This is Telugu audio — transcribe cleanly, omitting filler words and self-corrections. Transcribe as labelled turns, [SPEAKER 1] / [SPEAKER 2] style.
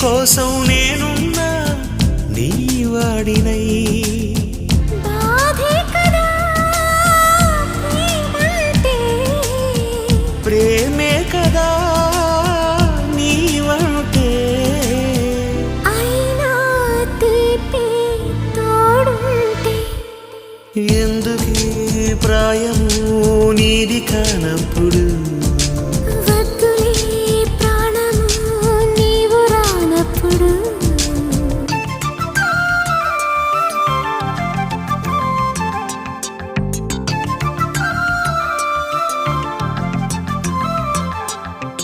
[SPEAKER 1] కోసం నేనున్నా నీ వాడినై
[SPEAKER 2] బాధే కదా ప్రేమంటే
[SPEAKER 1] ప్రేమే కదా నీవంటే
[SPEAKER 2] అయినా తీపి తోడుంటే
[SPEAKER 1] ఎందుకీ ప్రాయము నీది కానప్పుడు